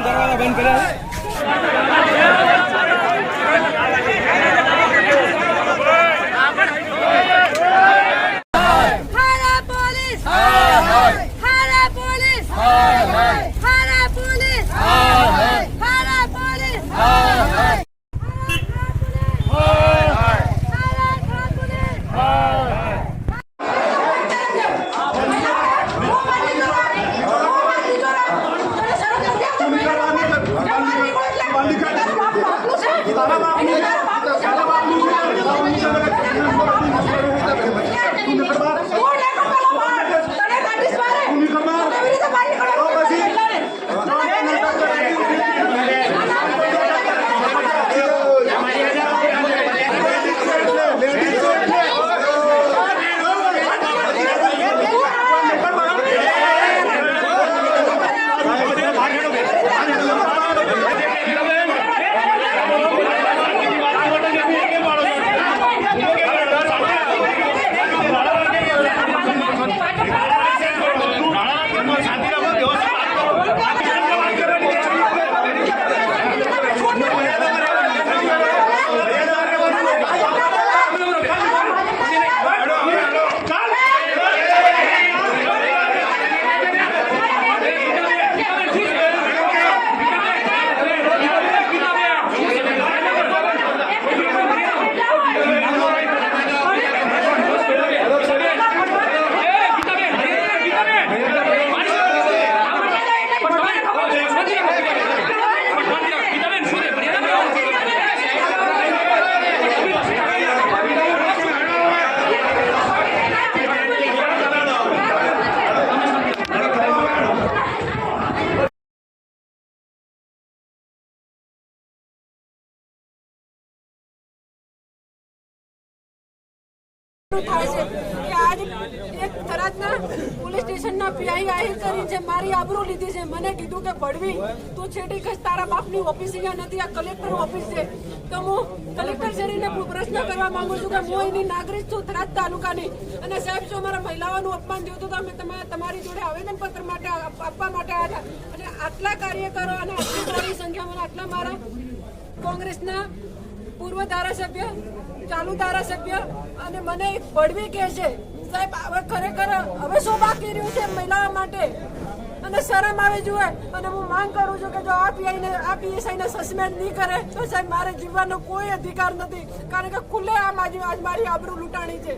दरवाजा बंद करे પોલીસ સ્ટેશનના પીઆઈ આહિર કરી છે, મારી આબરૂ લીધી છે. મને કીધું કે ભડવી તું છેટી કશ તારા બાપની ઓફિસ અહીંયા નથી, આ કલેક્ટર ઓફિસ છે. તો હું કલેક્ટર શ્રીને પ્રશ્ન કરવા માંગુ છું કે હું એની નાગરિક છું થરાદ તાલુકાની, અને સાહેબ જો મારા મહિલાઓનું અપમાન થયું હતું તો અમે તમારી જોડે આવેદનપત્ર માટે આપવા માટે આવ્યા હતા. અને આટલા કાર્યકરો અને આટલી મોટી સંખ્યામાં આટલા મારા કોંગ્રેસના પૂર્વ ધારાસભ્ય, ચાલુ ધારાસભ્ય અને મને એક ભડવી કહે છે. સાહેબ હવે ખરેખર હવે શું બાકી રહ્યું છે મહિલાઓ માટે? અને શરમ આવી જોઈએ. અને હું માંગ કરું છું કે જો આ પીએસઆઈને સસ્પેન્ડ નહીં કરે તો સાહેબ મારે જીવવાનો કોઈ અધિકાર નથી, કારણ કે ખુલ્લે આમ આજ મારી આબરૂ લૂંટાણી છે.